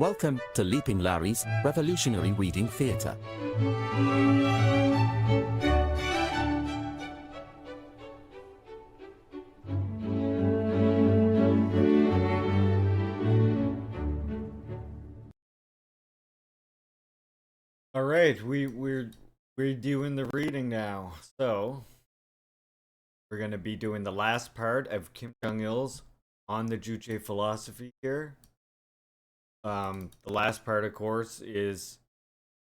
Welcome to Leaping Larry's Revolutionary Reading Theatre. All right, we're doing the reading now. So we're gonna be doing the last part of Kim Jong Il's on the Juche philosophy here. The last part, of course, is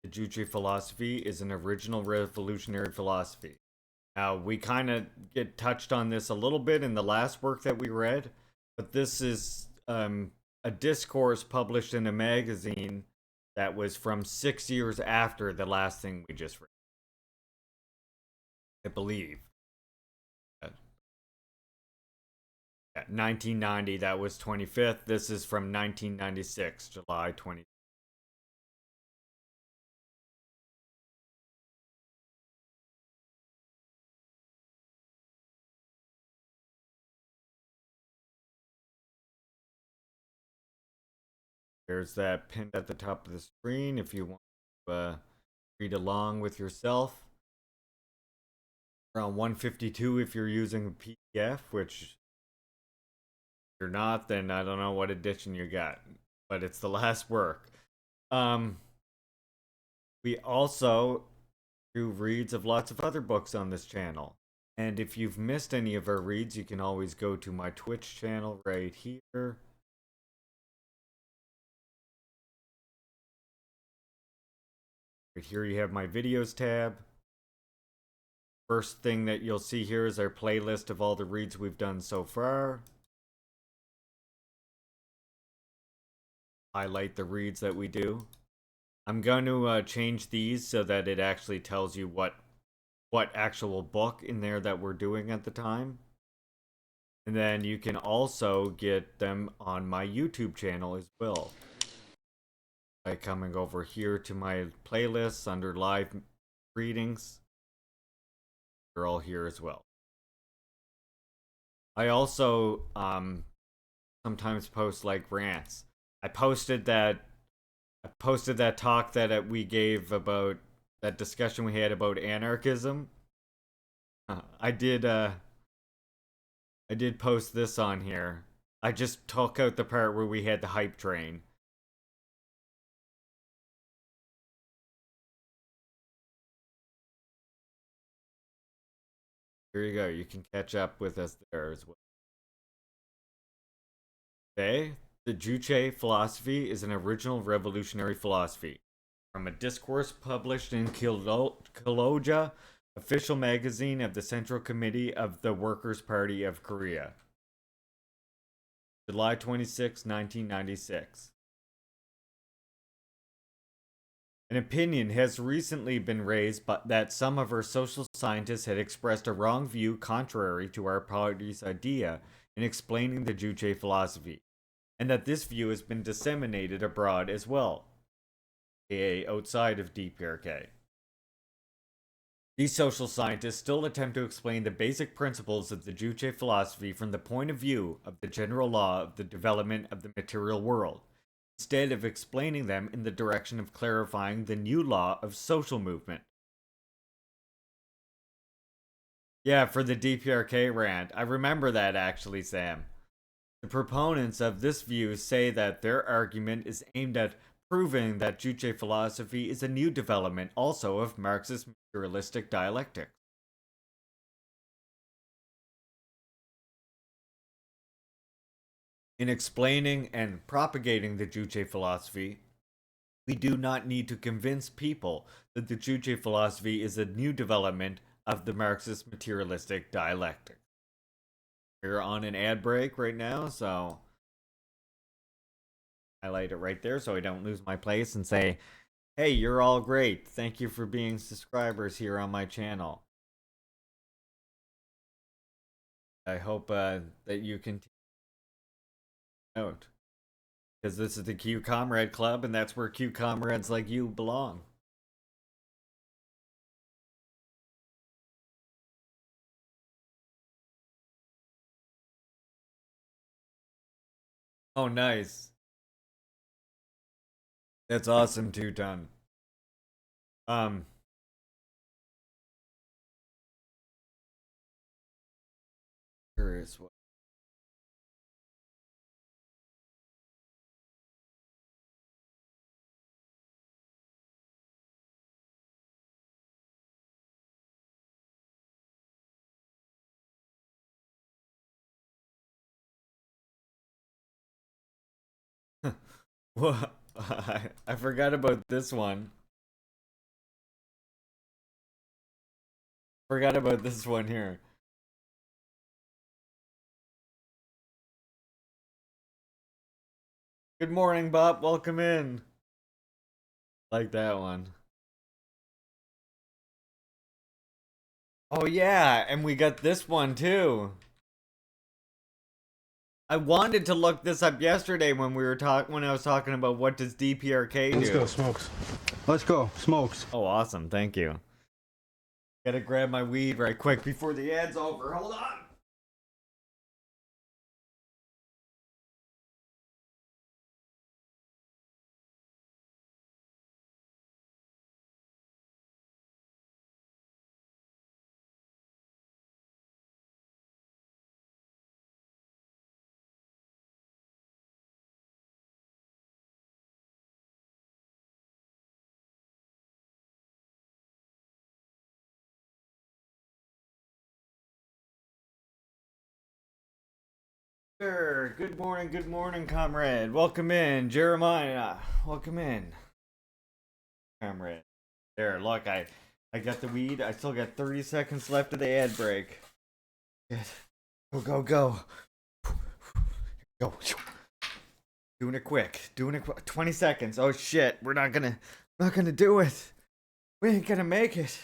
the Juche philosophy is an original revolutionary philosophy. Now we kind of get touched on this a little bit in the last work that we read, but this is a discourse published in a magazine that was from 6 years after the last thing we just read, I believe. Yeah, 1990, that was 25th. This is from 1996, July 20. There's that pinned at the top of the screen if you want to read along with yourself. Around 152 if you're using a PDF, which if you're not, then I don't know what edition you got, but it's the last work. We also do reads of lots of other books on this channel. And if you've missed any of our reads, you can always go to my Twitch channel right here. Right here you have my videos tab. First thing that you'll see here is our playlist of all the reads we've done so far. Highlight the reads that we do. I'm going to change these so that it actually tells you what actual book in there that we're doing at the time. And then you can also get them on my YouTube channel as well. By coming over here to my playlists under live readings. They're all here as well. I also sometimes post like rants. I posted that talk that we gave about that discussion we had about anarchism. I did post this on here. I just took out the part where we had the hype train. Here you go. You can catch up with us there as well. Okay. The Juche philosophy is an original revolutionary philosophy. From a discourse published in Kiloja, official magazine of the Central Committee of the Workers' Party of Korea. July 26, 1996. An opinion has recently been raised that some of our social scientists had expressed a wrong view contrary to our party's idea in explaining the Juche philosophy, and that this view has been disseminated abroad as well, aka outside of DPRK. These social scientists still attempt to explain the basic principles of the Juche philosophy from the point of view of the general law of the development of the material world, instead of explaining them in the direction of clarifying the new law of social movement. Yeah, for the DPRK rant. I remember that actually, Sam. The proponents of this view say that their argument is aimed at proving that Juche philosophy is a new development also of Marxist materialistic dialectics. In explaining and propagating the Juche philosophy, we do not need to convince people that the Juche philosophy is a new development of the Marxist materialistic dialectic. We're on an ad break right now, so highlight it right there so I don't lose my place and say, hey, you're all great. Thank you for being subscribers here on my channel. I hope that you continue out. Because this is the Q Comrade Club, and that's where Q Comrades like you belong. Oh, nice. That's awesome, Two-Ton. Um, curious what. What? I forgot about this one. Forgot about this one here. Good morning, Bob. Welcome in. Like that one. Oh yeah, and we got this one too. I wanted to look this up yesterday when when I was talking about what does DPRK do. Let's go, Smokes. Let's go, Smokes. Oh, awesome. Thank you. Gotta grab my weed right quick before the ad's over. Hold on. Sure. Good morning, comrade. Welcome in, Jeremiah. Welcome in, comrade. There, look, I got the weed. I still got 30 seconds left of the ad break. Yes. Go, go, go. Go. Doing it quick. 20 seconds. Oh shit. We're not gonna do it. We ain't gonna make it.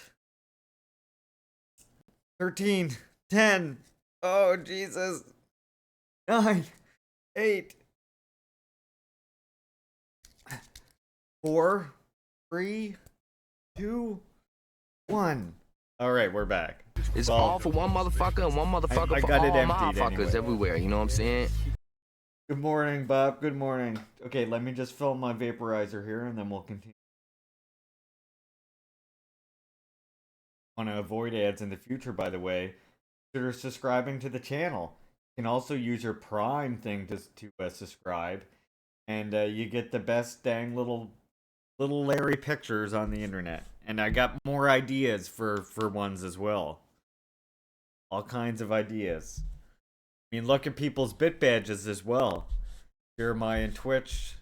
13, 10. Oh Jesus. 9, 8, 4, 3, 2, 1. All right, we're back. It's all for one motherfucker and one motherfucker I for got it all emptied motherfuckers anyway. everywhere. You know what I'm saying? Good morning, Bob. Good morning. Okay, let me just fill my vaporizer here, and then we'll continue. Want to avoid ads in the future, by the way, consider subscribing to the channel. You can also use your Prime thing to subscribe, and you get the best dang little Larry pictures on the internet. And I got more ideas for ones as well. All kinds of ideas. I mean, look at people's bit badges as well. Jeremiah and Twitch,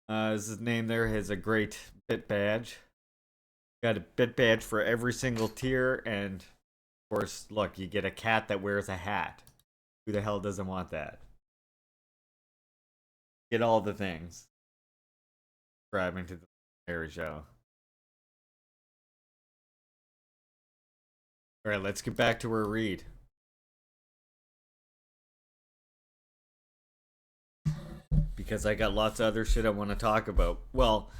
is his name there, has a great bit badge. Got a bit badge for every single tier, and of course, look, you get a cat that wears a hat. Who the hell doesn't want that? Get all the things. Subscribing to the Larry Show. Alright, let's get back to our read. Because I got lots of other shit I want to talk about. Well,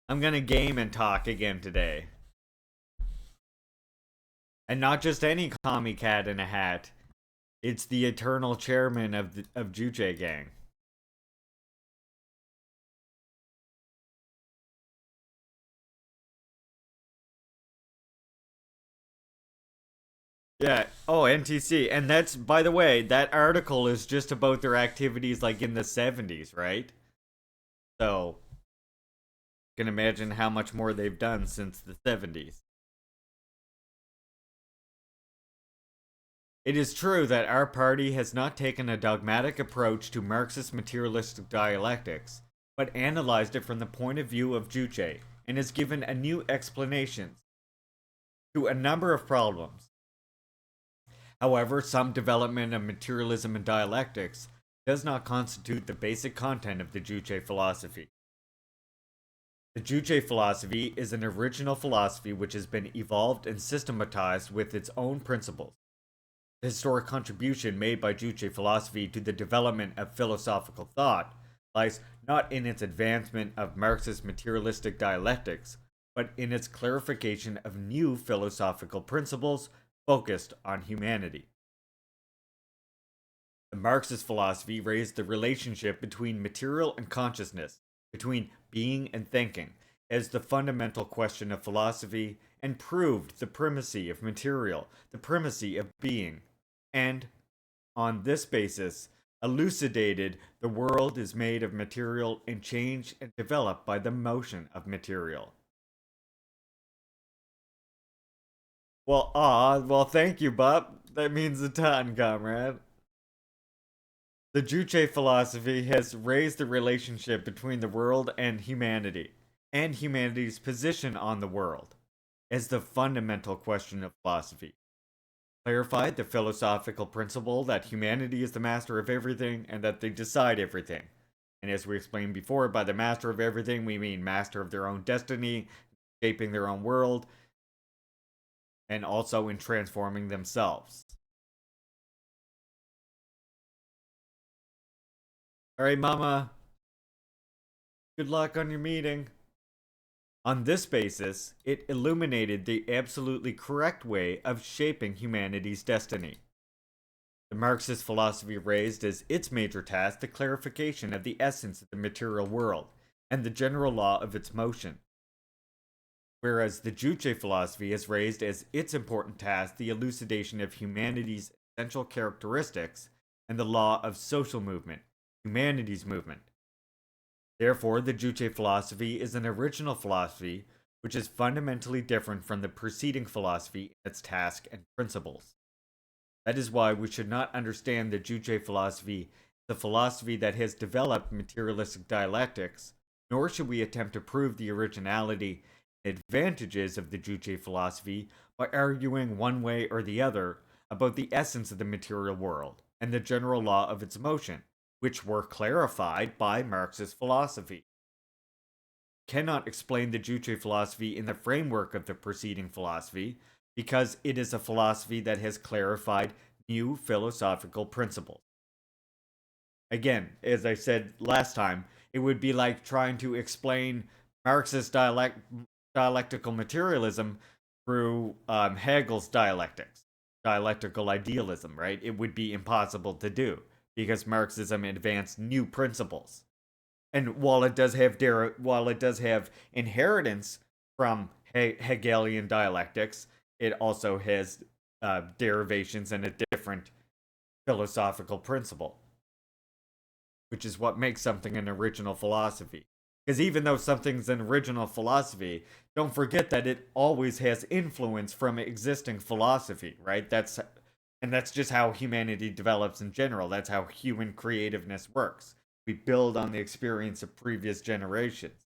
I'm gonna game and talk again today. And not just any commie cat in a hat. It's the eternal chairman of Juche gang. Yeah. Oh, NTC. And that's, by the way, that article is just about their activities like in the 70s, right? So, you can imagine how much more they've done since the 70s. It is true that our party has not taken a dogmatic approach to Marxist materialistic dialectics, but analyzed it from the point of view of Juche, and has given a new explanation to a number of problems. However, some development of materialism and dialectics does not constitute the basic content of the Juche philosophy. The Juche philosophy is an original philosophy which has been evolved and systematized with its own principles. The historic contribution made by Juche philosophy to the development of philosophical thought lies not in its advancement of Marxist materialistic dialectics, but in its clarification of new philosophical principles focused on humanity. The Marxist philosophy raised the relationship between material and consciousness, between being and thinking as the fundamental question of philosophy and proved the primacy of material, the primacy of being, and, on this basis, elucidated the world is made of material and changed and developed by the motion of material. Well, thank you, Bob. That means a ton, comrade. The Juche philosophy has raised the relationship between the world and humanity's position on the world, as the fundamental question of philosophy. Clarified the philosophical principle that humanity is the master of everything and that they decide everything. And as we explained before, by the master of everything, we mean master of their own destiny, shaping their own world, and also in transforming themselves. Alright, Mama. Good luck on your meeting. On this basis, it illuminated the absolutely correct way of shaping humanity's destiny. The Marxist philosophy raised as its major task the clarification of the essence of the material world and the general law of its motion, whereas the Juche philosophy has raised as its important task the elucidation of humanity's essential characteristics and the law of social movement, humanity's movement. Therefore, the Juche philosophy is an original philosophy which is fundamentally different from the preceding philosophy in its task and principles. That is why we should not understand the Juche philosophy as a philosophy that has developed materialistic dialectics, nor should we attempt to prove the originality and advantages of the Juche philosophy by arguing one way or the other about the essence of the material world and the general law of its motion, which were clarified by Marxist philosophy. Cannot explain the Juche philosophy in the framework of the preceding philosophy because it is a philosophy that has clarified new philosophical principles. Again, as I said last time, it would be like trying to explain Marxist dialectical materialism through Hegel's dialectical idealism, right? It would be impossible to do, because Marxism advanced new principles. And while it does have inheritance from Hegelian dialectics, it also has derivations and a different philosophical principle, which is what makes something an original philosophy. Because even though something's an original philosophy, don't forget that it always has influence from existing philosophy, right? That's just how humanity develops in general. That's how human creativeness works. We build on the experience of previous generations.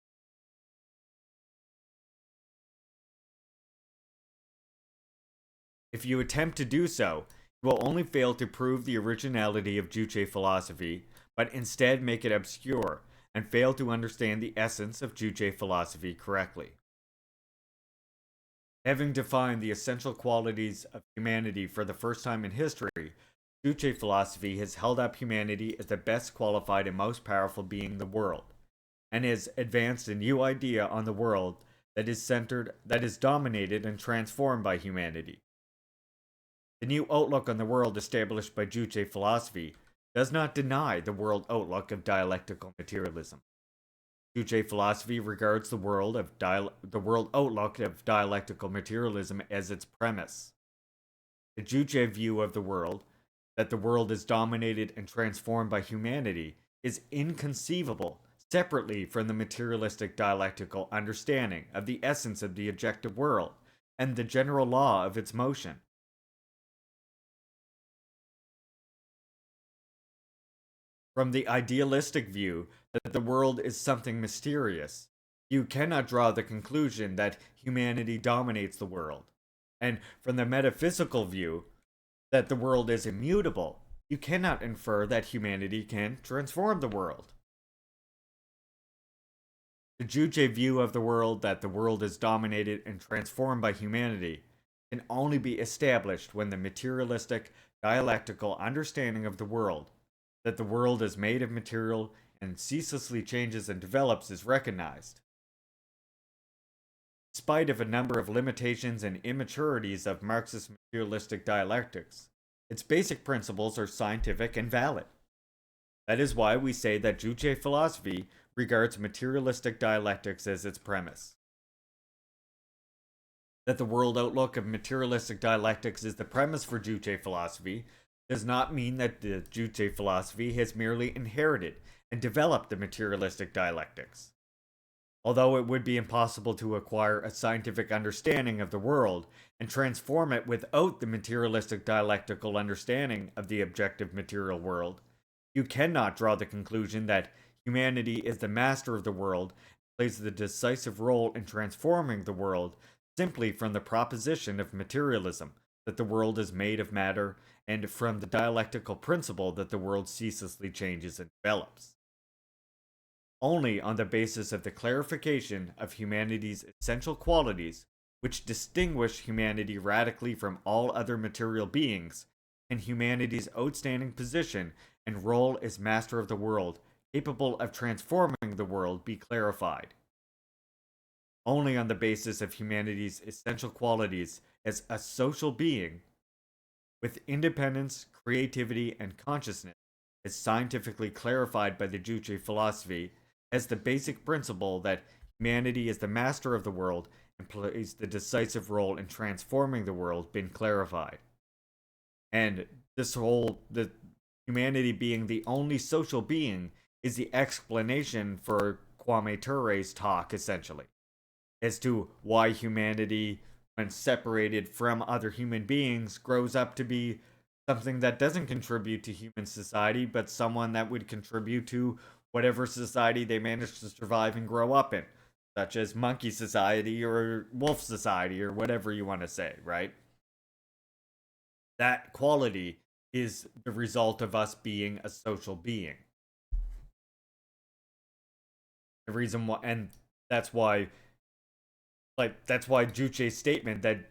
If you attempt to do so, you will only fail to prove the originality of Juche philosophy, but instead make it obscure, and fail to understand the essence of Juche philosophy correctly. Having defined the essential qualities of humanity for the first time in history, Juche philosophy has held up humanity as the best qualified and most powerful being in the world, and has advanced a new idea on the world that is dominated and transformed by humanity. The new outlook on the world established by Juche philosophy does not deny the world outlook of dialectical materialism. Juche philosophy regards the world outlook of dialectical materialism as its premise. The Juche view of the world, that the world is dominated and transformed by humanity, is inconceivable separately from the materialistic dialectical understanding of the essence of the objective world and the general law of its motion. From the idealistic view that the world is something mysterious, you cannot draw the conclusion that humanity dominates the world. And from the metaphysical view that the world is immutable, you cannot infer that humanity can transform the world. The Juche view of the world, that the world is dominated and transformed by humanity, can only be established when the materialistic dialectical understanding of the world, that the world is made of material and ceaselessly changes and develops, is recognized. In spite of a number of limitations and immaturities of Marxist materialistic dialectics, its basic principles are scientific and valid. That is why we say that Juche philosophy regards materialistic dialectics as its premise. That the world outlook of materialistic dialectics is the premise for Juche philosophy does not mean that the Juche philosophy has merely inherited and developed the materialistic dialectics. Although it would be impossible to acquire a scientific understanding of the world and transform it without the materialistic dialectical understanding of the objective material world, you cannot draw the conclusion that humanity is the master of the world and plays the decisive role in transforming the world simply from the proposition of materialism, that the world is made of matter, and from the dialectical principle that the world ceaselessly changes and develops. Only on the basis of the clarification of humanity's essential qualities, which distinguish humanity radically from all other material beings, can humanity's outstanding position and role as master of the world, capable of transforming the world, be clarified. Only on the basis of humanity's essential qualities as a social being, with independence, creativity, and consciousness, as scientifically clarified by the Juche philosophy, as the basic principle that humanity is the master of the world and plays the decisive role in transforming the world, been clarified. And the humanity being the only social being is the explanation for Kwame Ture's talk, essentially, as to why humanity, when separated from other human beings, grows up to be something that doesn't contribute to human society, but someone that would contribute to whatever society they manage to survive and grow up in, such as monkey society or wolf society or whatever you want to say, right? That quality is the result of us being a social being. The reason why, and that's why Juche's statement that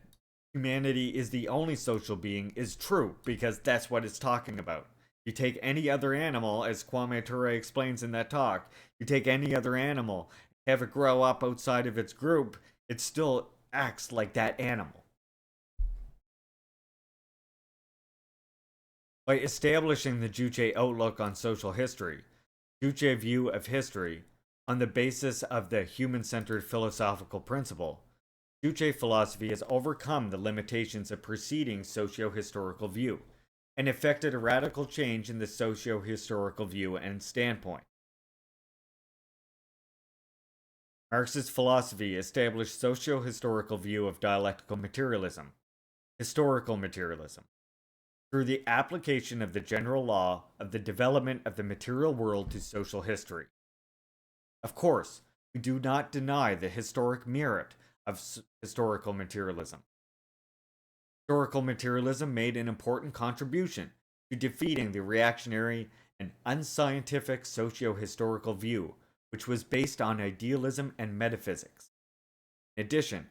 humanity is the only social being is true, because that's what it's talking about. You take any other animal, as Kwame Ture explains in that talk, you take any other animal, have it grow up outside of its group, it still acts like that animal. By establishing the Juche outlook on social history, Juche view of history, on the basis of the human-centered philosophical principle, Juche philosophy has overcome the limitations of preceding socio-historical view and effected a radical change in the socio-historical view and standpoint. Marxist philosophy established socio-historical view of dialectical materialism, historical materialism, through the application of the general law of the development of the material world to social history. Of course, we do not deny the historic merit of historical materialism. Historical materialism made an important contribution to defeating the reactionary and unscientific socio-historical view, which was based on idealism and metaphysics. In addition,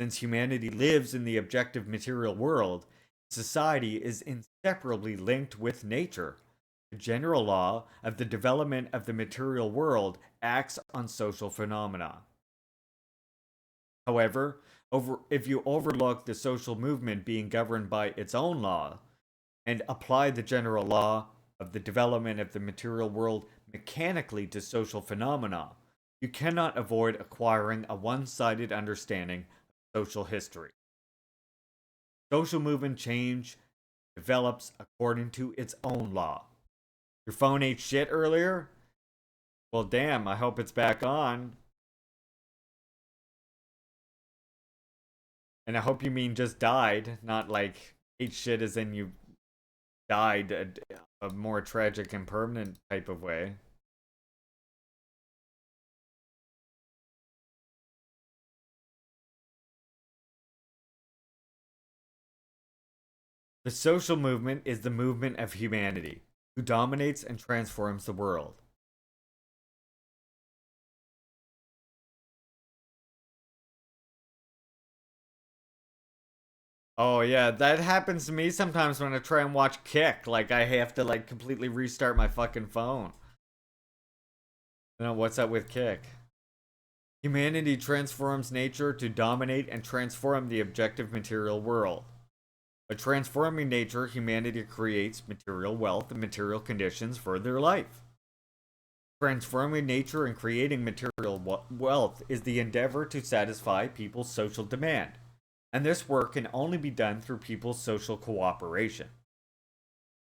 since humanity lives in the objective material world, society is inseparably linked with nature. The general law of the development of the material world acts on social phenomena. However, if you overlook the social movement being governed by its own law and apply the general law of the development of the material world mechanically to social phenomena, you cannot avoid acquiring a one-sided understanding of social history. Social movement change develops according to its own law. Your phone ate shit earlier? Well, damn, I hope it's back on. And I hope you mean just died, not like ate shit as in you died a more tragic and permanent type of way. The social movement is the movement of humanity, who dominates and transforms the world. Oh yeah, that happens to me sometimes when I try and watch Kick. Like, I have to like completely restart my fucking phone. What's up with Kick? Humanity transforms nature to dominate and transform the objective material world. By transforming nature, humanity creates material wealth and material conditions for their life. Transforming nature and creating material wealth is the endeavor to satisfy people's social demand, and this work can only be done through people's social cooperation.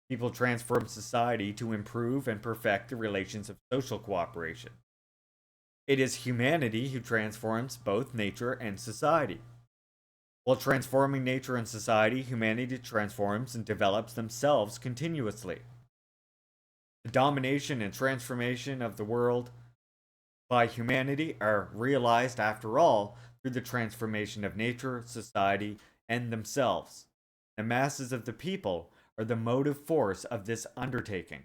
People transform society to improve and perfect the relations of social cooperation. It is humanity who transforms both nature and society. While transforming nature and society, humanity transforms and develops themselves continuously. The domination and transformation of the world by humanity are realized, after all, through the transformation of nature, society, and themselves. The masses of the people are the motive force of this undertaking.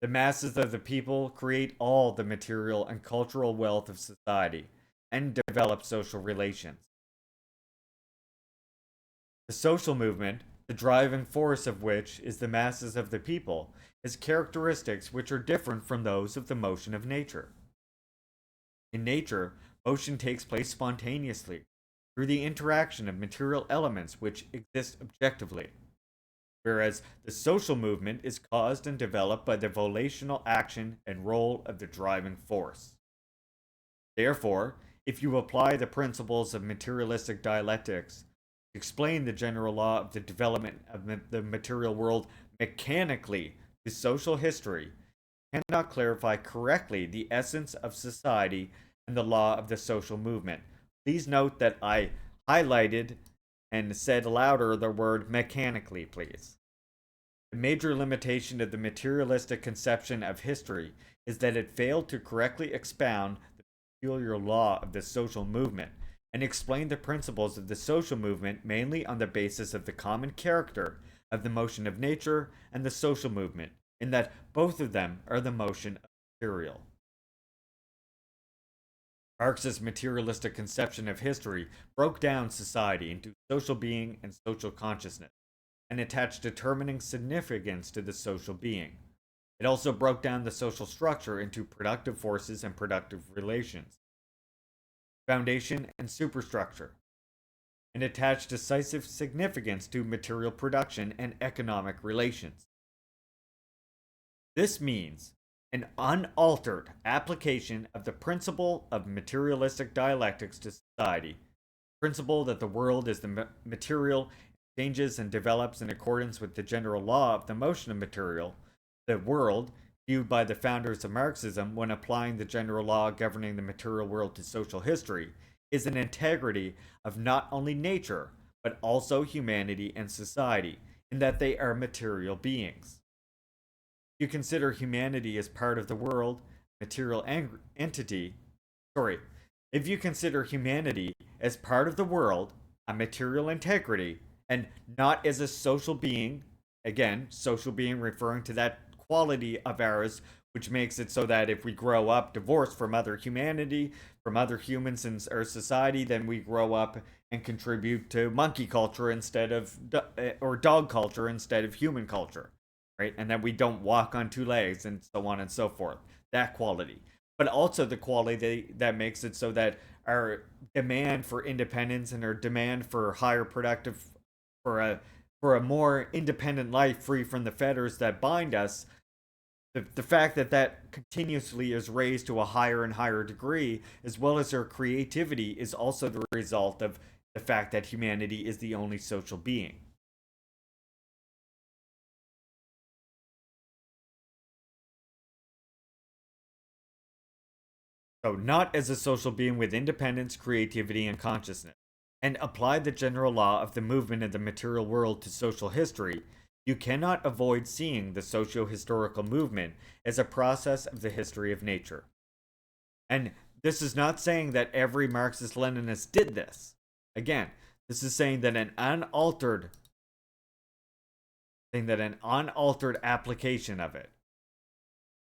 The masses of the people create all the material and cultural wealth of society and develop social relations. The social movement, the driving force of which is the masses of the people, has characteristics which are different from those of the motion of nature. In nature, motion takes place spontaneously, through the interaction of material elements which exist objectively, whereas the social movement is caused and developed by the volitional action and role of the driving force. Therefore, if you apply the principles of materialistic dialectics to explain the general law of the development of the material world mechanically to social history, you cannot clarify correctly the essence of society and the law of the social movement. Please note that I highlighted and said louder the word mechanically, please. The major limitation of the materialistic conception of history is that it failed to correctly expound the peculiar law of the social movement and explain the principles of the social movement mainly on the basis of the common character of the motion of nature and the social movement, in that both of them are the motion of material. Marx's materialistic conception of history broke down society into social being and social consciousness, and attached determining significance to the social being. It also broke down the social structure into productive forces and productive relations, foundation and superstructure, and attached decisive significance to material production and economic relations. This means an unaltered application of the principle of materialistic dialectics to society, principle that the world is the material, changes and develops in accordance with the general law of the motion of material. The world, viewed by the founders of Marxism when applying the general law governing the material world to social history, is an integrity of not only nature, but also humanity and society, in that they are material beings. You consider humanity as part of the world, material entity. If you consider humanity as part of the world, a material integrity, and not as a social being, again, social being referring to that quality of ours which makes it so that if we grow up divorced from other humanity, from other humans in our society, then we grow up and contribute to monkey culture instead of, or dog culture instead of human culture. Right? And that we don't walk on two legs and so on and so forth. That quality. But also the quality that makes it so that our demand for independence and our demand for higher productive, for a more independent life free from the fetters that bind us, the fact that that continuously is raised to a higher and higher degree, as well as our creativity, is also the result of the fact that humanity is the only social being. So, not as a social being with independence, creativity, and consciousness, and apply the general law of the movement of the material world to social history, you cannot avoid seeing the socio-historical movement as a process of the history of nature. And this is not saying that every Marxist-Leninist did this. Again, this is saying that an unaltered application of it,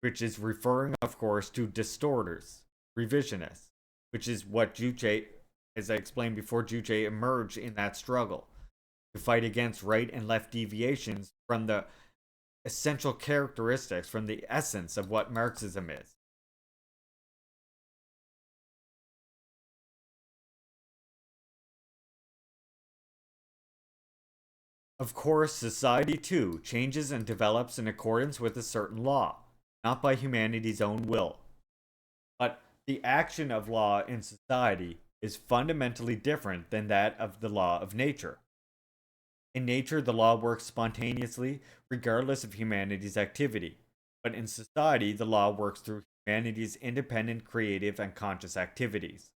which is referring, of course, to distorters, revisionists, which is what Juche, as I explained before, Juche emerged in that struggle to fight against right and left deviations from the essential characteristics, from the essence of what Marxism is. Of course, society too changes and develops in accordance with a certain law, not by humanity's own will. But the action of law in society is fundamentally different than that of the law of nature. In nature, the law works spontaneously, regardless of humanity's activity. But in society, the law works through humanity's independent, creative, and conscious activities.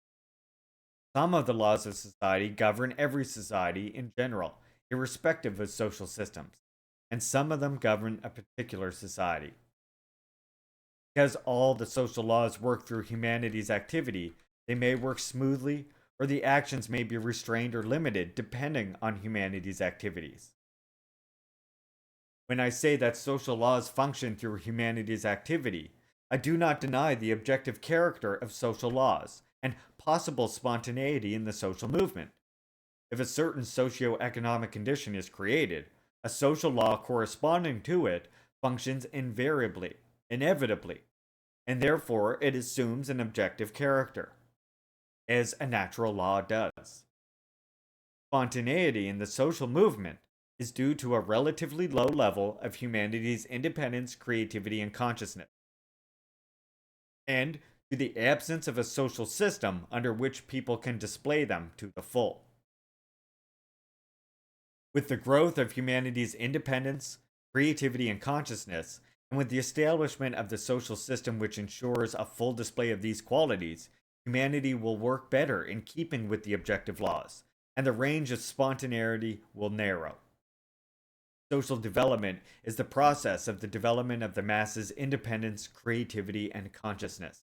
Some of the laws of society govern every society in general, irrespective of social systems, and some of them govern a particular society. Because all the social laws work through humanity's activity, they may work smoothly, or the actions may be restrained or limited depending on humanity's activities. When I say that social laws function through humanity's activity, I do not deny the objective character of social laws and possible spontaneity in the social movement. If a certain socio-economic condition is created, a social law corresponding to it functions invariably, inevitably, and therefore it assumes an objective character, as a natural law does. Spontaneity in the social movement is due to a relatively low level of humanity's independence, creativity, and consciousness, and to the absence of a social system under which people can display them to the full. With the growth of humanity's independence, creativity, and consciousness, and with the establishment of the social system which ensures a full display of these qualities, humanity will work better in keeping with the objective laws, and the range of spontaneity will narrow. Social development is the process of the development of the masses' independence, creativity, and consciousness.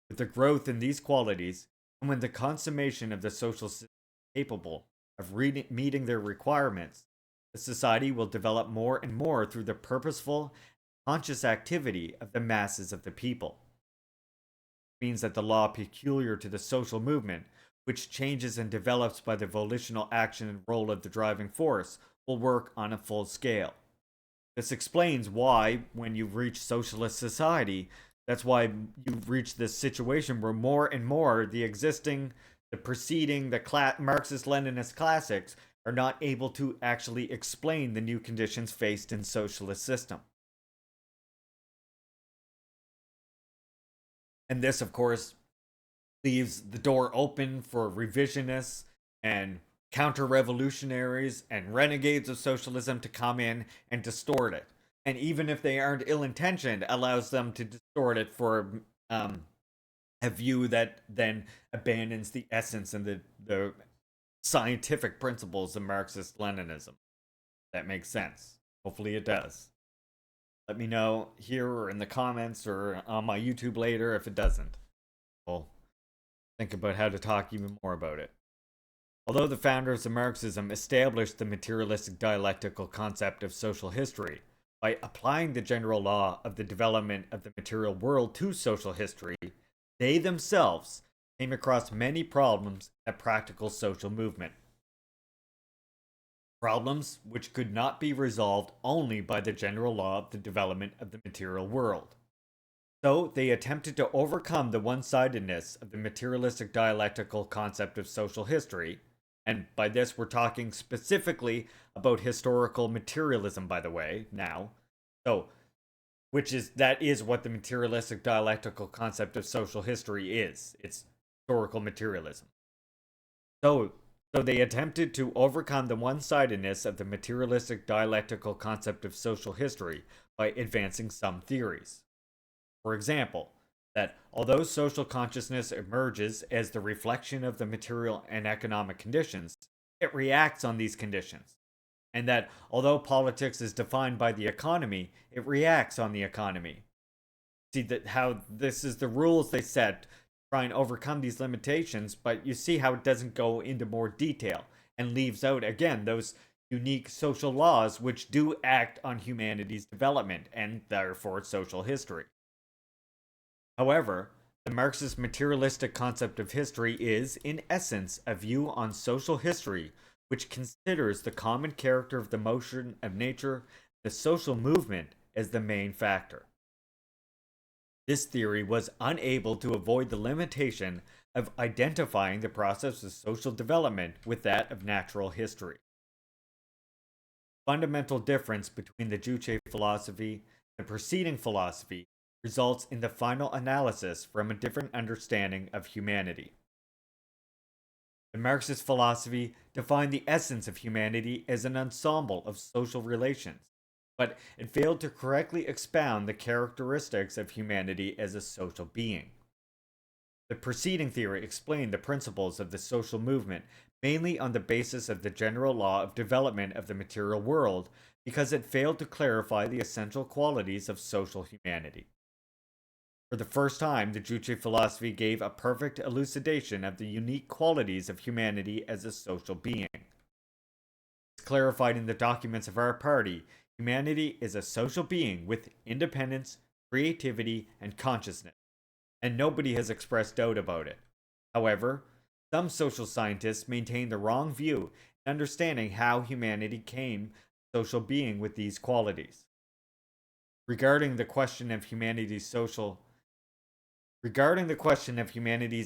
With the growth in these qualities, and when the consummation of the social system is capable of meeting their requirements, the society will develop more and more through the purposeful, conscious activity of the masses of the people. It means that the law peculiar to the social movement, which changes and develops by the volitional action and role of the driving force, will work on a full scale. This explains why, when you reach socialist society, that's why you've reached this situation where more and more the preceding, the Marxist-Leninist classics are not able to actually explain the new conditions faced in socialist system. And this, of course, leaves the door open for revisionists and counter-revolutionaries and renegades of socialism to come in and distort it. And even if they aren't ill-intentioned, allows them to distort it for a view that then abandons the essence and the scientific principles of Marxist-Leninism. That makes sense. Hopefully it does. Let me know here or in the comments or on my YouTube later if it doesn't. We'll think about how to talk even more about it. Although the founders of Marxism established the materialistic dialectical concept of social history by applying the general law of the development of the material world to social history, they themselves came across many problems at practical social movement. Problems which could not be resolved only by the general law of the development of the material world. So they attempted to overcome the one-sidedness of the materialistic dialectical concept of social history, and by this we're talking specifically about historical materialism, by the way, now. So, that is what the materialistic dialectical concept of social history is. It's historical materialism. So they attempted to overcome the one-sidedness of the materialistic dialectical concept of social history by advancing some theories. For example, that although social consciousness emerges as the reflection of the material and economic conditions, it reacts on these conditions. And that although politics is defined by the economy, it reacts on the economy. See that how this is the rules they set to try and overcome these limitations, but you see how it doesn't go into more detail and leaves out again those unique social laws which do act on humanity's development and therefore social history. However, the Marxist materialistic concept of history is, in essence, a view on social history which considers the common character of the motion of nature, the social movement, as the main factor. This theory was unable to avoid the limitation of identifying the process of social development with that of natural history. Fundamental difference between the Juche philosophy and the preceding philosophy results in the final analysis from a different understanding of humanity. The Marxist philosophy defined the essence of humanity as an ensemble of social relations, but it failed to correctly expound the characteristics of humanity as a social being. The preceding theory explained the principles of the social movement mainly on the basis of the general law of development of the material world because it failed to clarify the essential qualities of social humanity. For the first time, the Juche philosophy gave a perfect elucidation of the unique qualities of humanity as a social being. As clarified in the documents of our party, humanity is a social being with independence, creativity, and consciousness, and nobody has expressed doubt about it. However, some social scientists maintain the wrong view in understanding how humanity came a social being with these qualities. Regarding the question of humanity's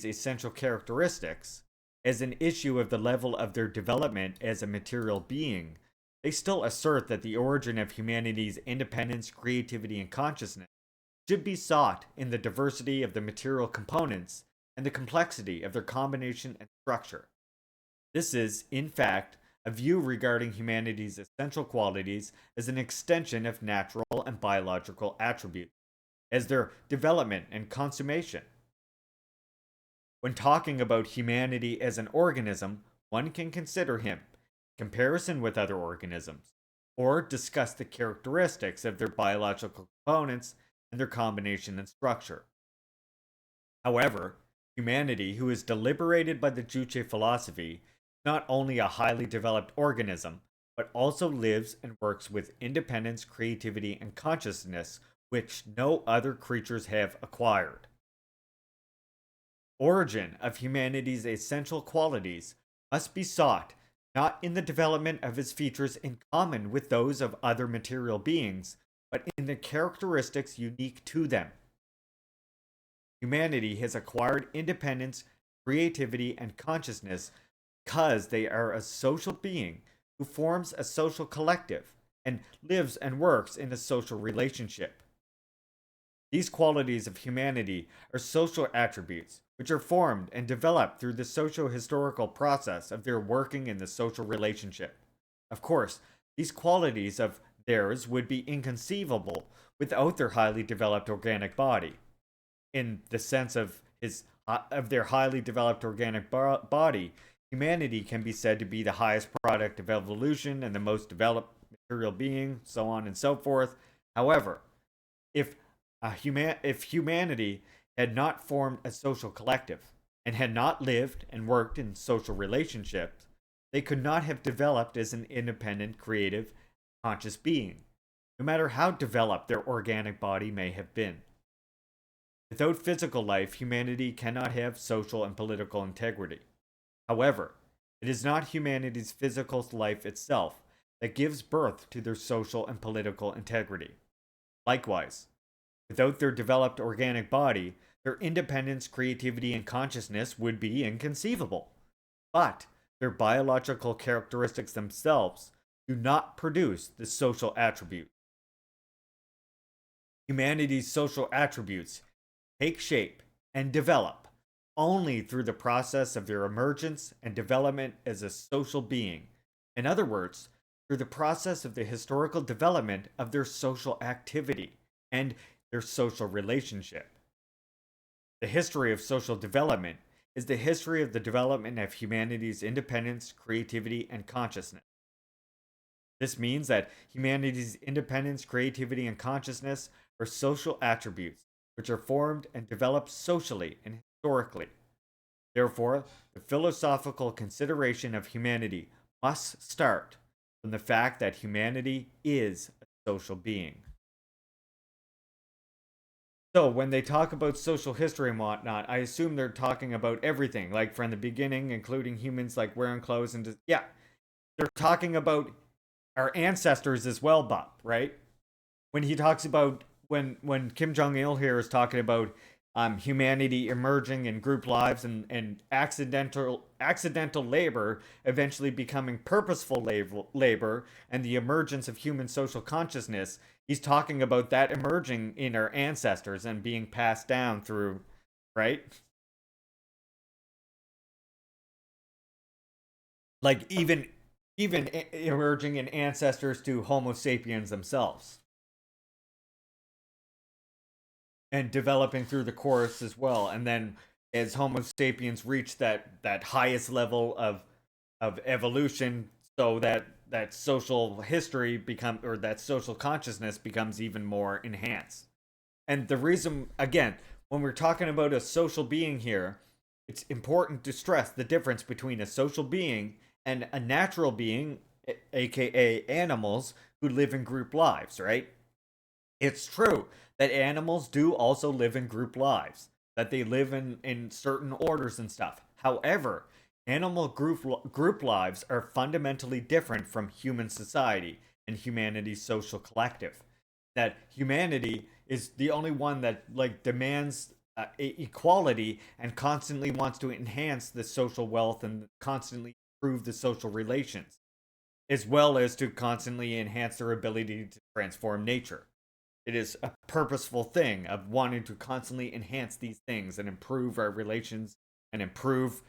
essential characteristics as an issue of the level of their development as a material being, they still assert that the origin of humanity's independence, creativity, and consciousness should be sought in the diversity of the material components and the complexity of their combination and structure. This is, in fact, a view regarding humanity's essential qualities as an extension of natural and biological attributes, as their development and consummation. When talking about humanity as an organism, one can consider him, in comparison with other organisms, or discuss the characteristics of their biological components and their combination and structure. However, humanity, who is deliberated by the Juche philosophy, is not only a highly developed organism, but also lives and works with independence, creativity, and consciousness which no other creatures have acquired. Origin of humanity's essential qualities must be sought not in the development of its features in common with those of other material beings, but in the characteristics unique to them. Humanity has acquired independence, creativity, and consciousness because they are a social being who forms a social collective and lives and works in a social relationship. These qualities of humanity are social attributes which are formed and developed through the socio-historical process of their working in the social relationship. Of course, these qualities of theirs would be inconceivable without their highly developed organic body. In the sense of their highly developed organic body, humanity can be said to be the highest product of evolution and the most developed material being, so on and so forth. However, if humanity had not formed a social collective and had not lived and worked in social relationships, they could not have developed as an independent, creative, conscious being, no matter how developed their organic body may have been. Without physical life, humanity cannot have social and political integrity. However, it is not humanity's physical life itself that gives birth to their social and political integrity. Likewise, without their developed organic body, their independence, creativity, and consciousness would be inconceivable. But their biological characteristics themselves do not produce the social attributes. Humanity's social attributes take shape and develop only through the process of their emergence and development as a social being. In other words, through the process of the historical development of their social activity and their social relationship. The history of social development is the history of the development of humanity's independence, creativity, and consciousness. This means that humanity's independence, creativity, and consciousness are social attributes which are formed and developed socially and historically. Therefore, the philosophical consideration of humanity must start from the fact that humanity is a social being. So, when they talk about social history and whatnot, I assume they're talking about everything, like from the beginning, including humans like wearing clothes and yeah, they're talking about our ancestors as well, Bob, right? When he talks about when Kim Jong Il here is talking about humanity emerging in group lives and accidental labor eventually becoming purposeful labor and the emergence of human social consciousness. He's talking about that emerging in our ancestors and being passed down through, right? Like even emerging in ancestors to Homo sapiens themselves. And developing through the course as well. And then as Homo sapiens reach that highest level of evolution, so that social history or that social consciousness becomes even more enhanced. And the reason, again, when we're talking about a social being here, it's important to stress the difference between a social being and a natural being, aka animals who live in group lives, right? It's true that animals do also live in group lives, that they live in certain orders and stuff. However, animal group lives are fundamentally different from human society and humanity's social collective. That humanity is the only one that like demands equality and constantly wants to enhance the social wealth and constantly improve the social relations, as well as to constantly enhance their ability to transform nature. It is a purposeful thing of wanting to constantly enhance these things and improve our relations and improve,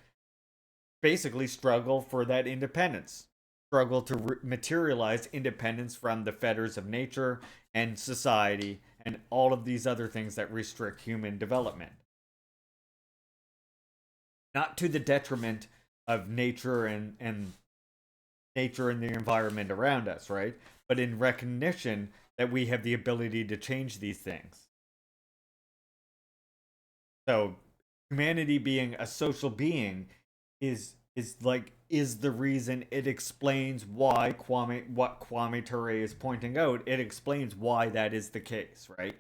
basically struggle for that independence, struggle to materialize independence from the fetters of nature and society and all of these other things that restrict human development. Not to the detriment of nature and nature and the environment around us, right? But in recognition that we have the ability to change these things. So humanity being a social being is the reason. It explains why what Kwame Ture is pointing out. It explains why that is the case, right?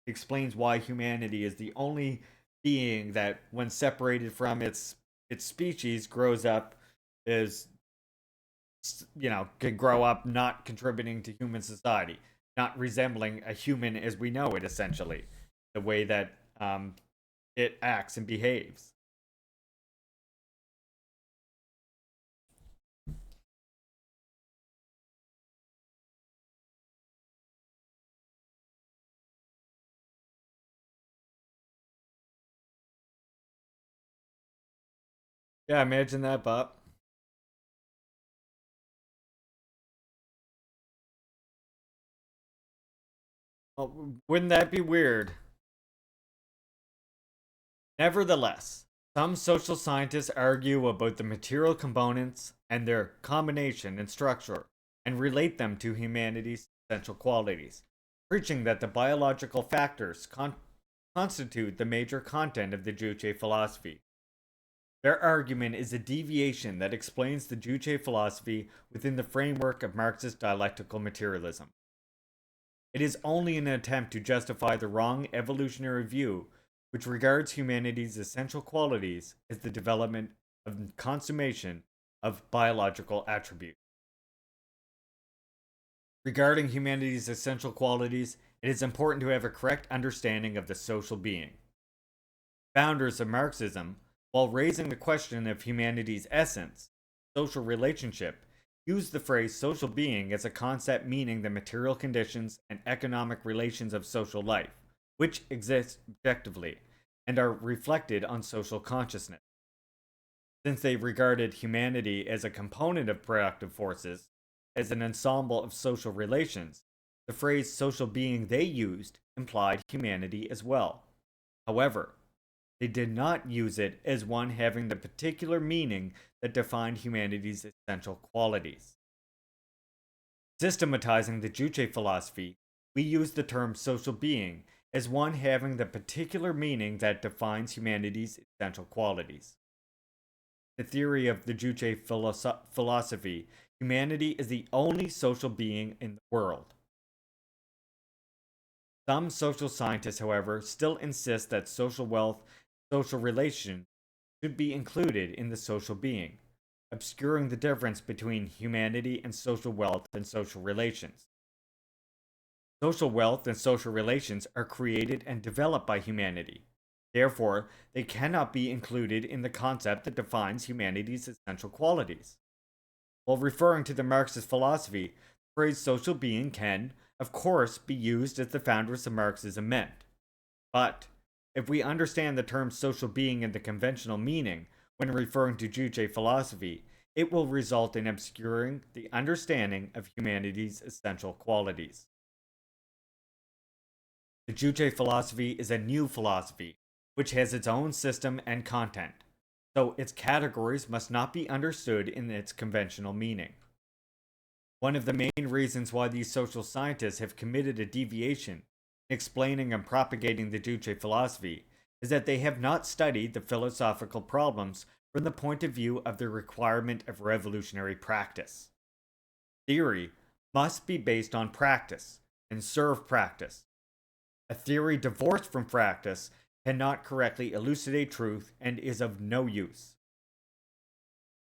It explains why humanity is the only being that, when separated from its species, grows up is, can grow up not contributing to human society, not resembling a human as we know it, essentially, the way that it acts and behaves. Yeah, imagine that, Bob. Well, wouldn't that be weird? Nevertheless, some social scientists argue about the material components and their combination and structure and relate them to humanity's essential qualities, preaching that the biological factors constitute the major content of the Juche philosophy. Their argument is a deviation that explains the Juche philosophy within the framework of Marxist dialectical materialism. It is only an attempt to justify the wrong evolutionary view, which regards humanity's essential qualities as the development of consummation of biological attributes. Regarding humanity's essential qualities, it is important to have a correct understanding of the social being. Founders of Marxism, while raising the question of humanity's essence, social relationship, use the phrase social being as a concept meaning the material conditions and economic relations of social life, which exist objectively and are reflected on social consciousness. Since they regarded humanity as a component of productive forces, as an ensemble of social relations, the phrase social being they used implied humanity as well. However, they did not use it as one having the particular meaning that defined humanity's essential qualities. Systematizing the Juche philosophy, we use the term social being as one having the particular meaning that defines humanity's essential qualities. The theory of the Juche philosophy, humanity is the only social being in the world. Some social scientists, however, still insist that social wealth, social relations should be included in the social being, obscuring the difference between humanity and social wealth and social relations. Social wealth and social relations are created and developed by humanity. Therefore, they cannot be included in the concept that defines humanity's essential qualities. While referring to the Marxist philosophy, the phrase social being can, of course, be used as the founders of Marxism meant. But, if we understand the term social being in the conventional meaning when referring to Juche philosophy, it will result in obscuring the understanding of humanity's essential qualities. The Juche philosophy is a new philosophy, which has its own system and content, so its categories must not be understood in its conventional meaning. One of the main reasons why these social scientists have committed a deviation in explaining and propagating the Juche philosophy is that they have not studied the philosophical problems from the point of view of the requirement of revolutionary practice. Theory must be based on practice and serve practice. A theory divorced from practice cannot correctly elucidate truth and is of no use.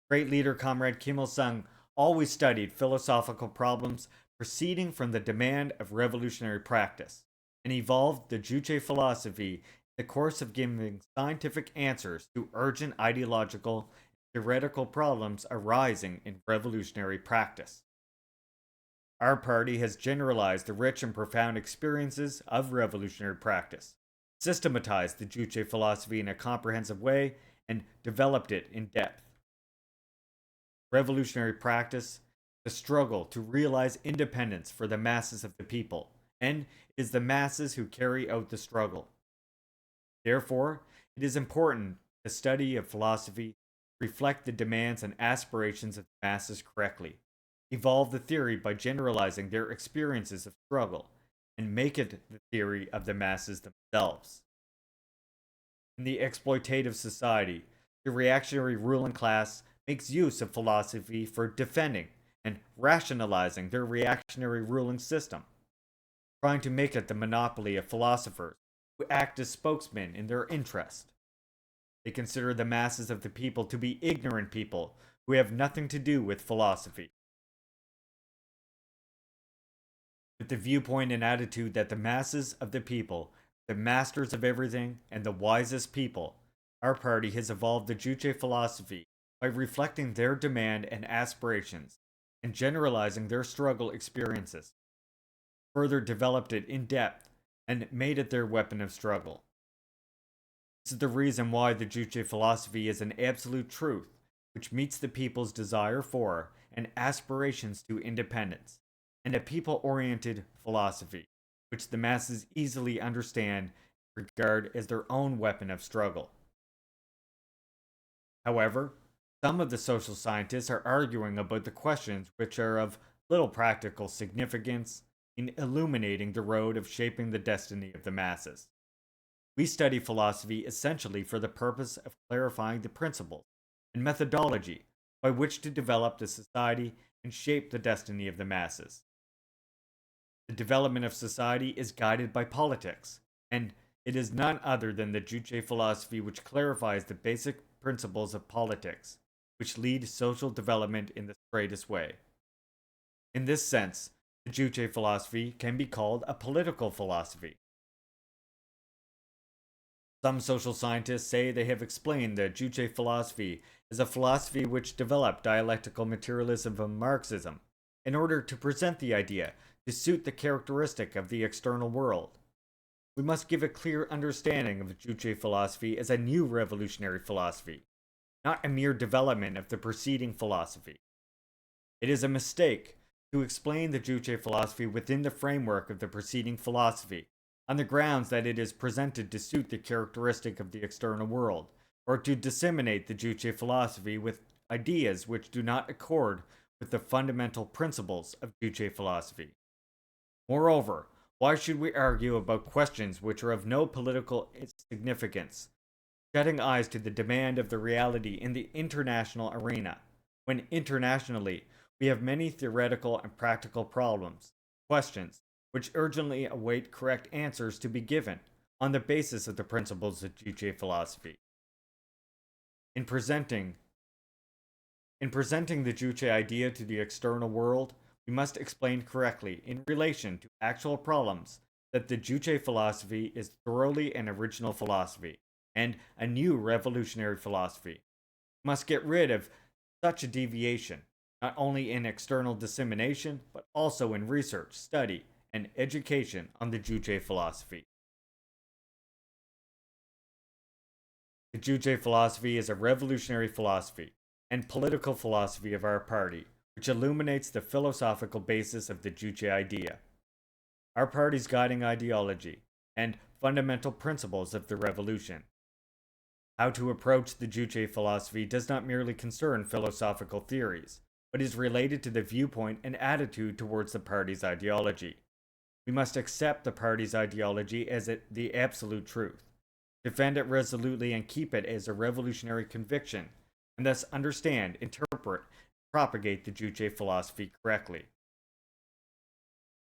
Great leader Comrade Kim Il-sung always studied philosophical problems proceeding from the demand of revolutionary practice, and evolved the Juche philosophy in the course of giving scientific answers to urgent ideological and theoretical problems arising in revolutionary practice. Our party has generalized the rich and profound experiences of revolutionary practice, systematized the Juche philosophy in a comprehensive way, and developed it in depth. Revolutionary practice, the struggle to realize independence for the masses of the people, and it is the masses who carry out the struggle. Therefore, it is important the study of philosophy reflect the demands and aspirations of the masses correctly, evolve the theory by generalizing their experiences of struggle, and make it the theory of the masses themselves. In the exploitative society, the reactionary ruling class makes use of philosophy for defending and rationalizing their reactionary ruling system, trying to make it the monopoly of philosophers who act as spokesmen in their interest. They consider the masses of the people to be ignorant people who have nothing to do with philosophy. With the viewpoint and attitude that the masses of the people, the masters of everything, and the wisest people, our party has evolved the Juche philosophy by reflecting their demand and aspirations and generalizing their struggle experiences, further developed it in depth, and made it their weapon of struggle. This is the reason why the Juche philosophy is an absolute truth which meets the people's desire for and aspirations to independence, and a people-oriented philosophy which the masses easily understand and regard as their own weapon of struggle. However, some of the social scientists are arguing about the questions which are of little practical significance in illuminating the road of shaping the destiny of the masses. We study philosophy essentially for the purpose of clarifying the principles and methodology by which to develop the society and shape the destiny of the masses. The development of society is guided by politics, and it is none other than the Juche philosophy which clarifies the basic principles of politics, which lead social development in the straightest way. In this sense, the Juche philosophy can be called a political philosophy. Some social scientists say they have explained the Juche philosophy as a philosophy which developed dialectical materialism from Marxism in order to present the idea to suit the characteristic of the external world. We must give a clear understanding of the Juche philosophy as a new revolutionary philosophy, not a mere development of the preceding philosophy. It is a mistake to explain the Juche philosophy within the framework of the preceding philosophy, on the grounds that it is presented to suit the characteristic of the external world, or to disseminate the Juche philosophy with ideas which do not accord with the fundamental principles of Juche philosophy. Moreover, why should we argue about questions which are of no political significance, shutting eyes to the demand of the reality in the international arena, when internationally we have many theoretical and practical problems, questions, which urgently await correct answers to be given on the basis of the principles of Juche philosophy. In presenting the Juche idea to the external world, we must explain correctly, in relation to actual problems, that the Juche philosophy is thoroughly an original philosophy, and a new revolutionary philosophy. We must get rid of such a deviation, not only in external dissemination, but also in research, study, and education on the Juche philosophy. The Juche philosophy is a revolutionary philosophy and political philosophy of our party, which illuminates the philosophical basis of the Juche idea, our party's guiding ideology, and fundamental principles of the revolution. How to approach the Juche philosophy does not merely concern philosophical theories, but is related to the viewpoint and attitude towards the party's ideology. We must accept the party's ideology as the absolute truth, defend it resolutely, and keep it as a revolutionary conviction, and thus understand, interpret, and propagate the Juche philosophy correctly.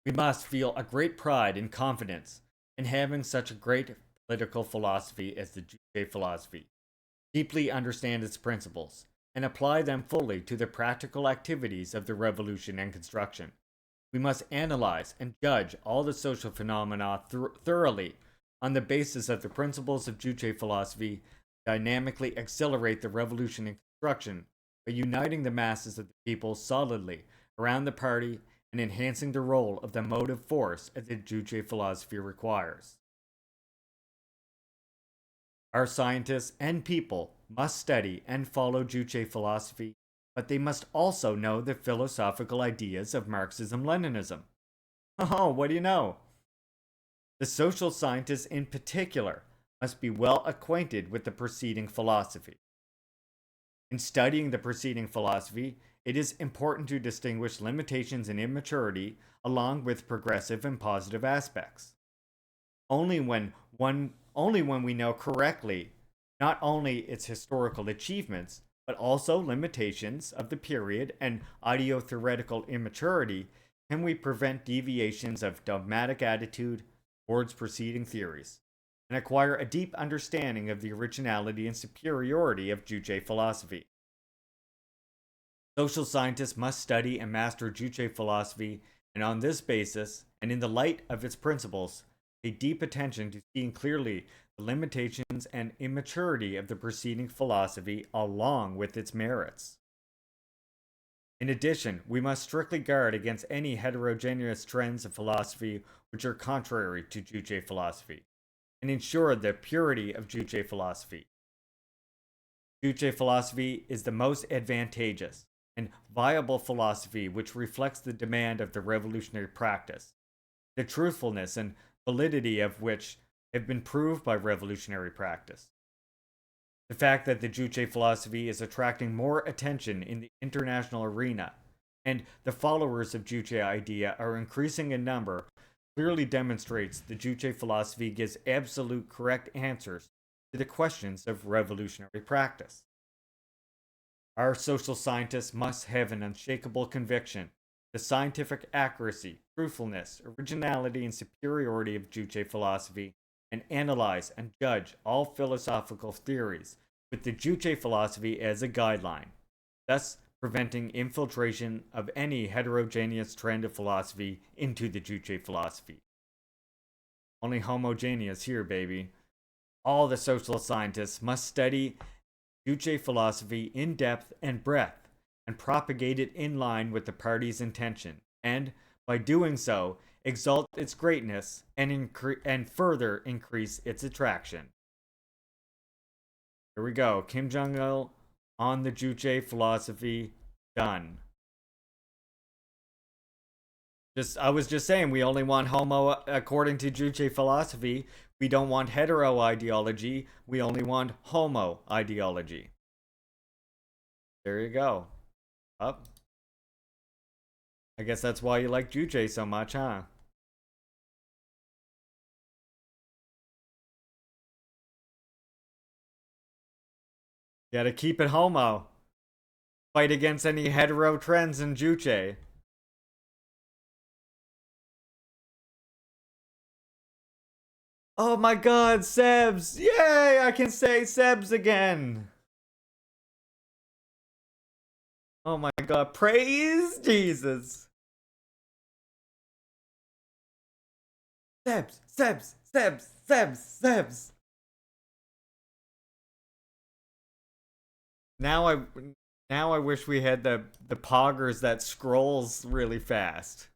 We must feel a great pride and confidence in having such a great political philosophy as the Juche philosophy, deeply understand its principles, and apply them fully to the practical activities of the revolution and construction. We must analyze and judge all the social phenomena thoroughly on the basis of the principles of Juche philosophy, dynamically accelerate the revolution and construction by uniting the masses of the people solidly around the party and enhancing the role of the motive force as the Juche philosophy requires. Our scientists and people must study and follow Juche philosophy, but they must also know the philosophical ideas of Marxism-Leninism. Oh, what do you know? The social scientists in particular must be well acquainted with the preceding philosophy. In studying the preceding philosophy, it is important to distinguish limitations and immaturity along with progressive and positive aspects. Only when we know correctly not only its historical achievements, but also limitations of the period and ideo-theoretical immaturity, can we prevent deviations of dogmatic attitude towards preceding theories, and acquire a deep understanding of the originality and superiority of Juche philosophy. Social scientists must study and master Juche philosophy, and on this basis, and in the light of its principles, pay deep attention to seeing clearly the limitations and immaturity of the preceding philosophy along with its merits. In addition, we must strictly guard against any heterogeneous trends of philosophy which are contrary to Juche philosophy, and ensure the purity of Juche philosophy. Juche philosophy is the most advantageous and viable philosophy which reflects the demand of the revolutionary practice, the truthfulness and validity of which have been proved by revolutionary practice. The fact that the Juche philosophy is attracting more attention in the international arena, and the followers of Juche idea are increasing in number, clearly demonstrates the Juche philosophy gives absolute correct answers to the questions of revolutionary practice. Our social scientists must have an unshakable conviction, the scientific accuracy, truthfulness, originality, and superiority of Juche philosophy, and analyze and judge all philosophical theories with the Juche philosophy as a guideline, thus preventing infiltration of any heterogeneous trend of philosophy into the Juche philosophy. Only homogeneous here, baby. All the social scientists must study Juche philosophy in depth and breadth, and propagate it in line with the party's intention, and, by doing so, exalt its greatness and further increase its attraction. Here we go. Kim Jong-il on the Juche philosophy. Done. I was just saying, we only want homo according to Juche philosophy. We don't want hetero ideology. We only want homo ideology. There you go. Up. I guess that's why you like Juche so much, huh? Gotta keep it homo. Fight against any hetero trends in Juche. Oh my god, Sebs! Yay! I can say Sebs again! Oh my god, praise Jesus! Sebs! Sebs! Sebs! Sebs! Sebs! Now I wish we had the poggers that scrolls really fast.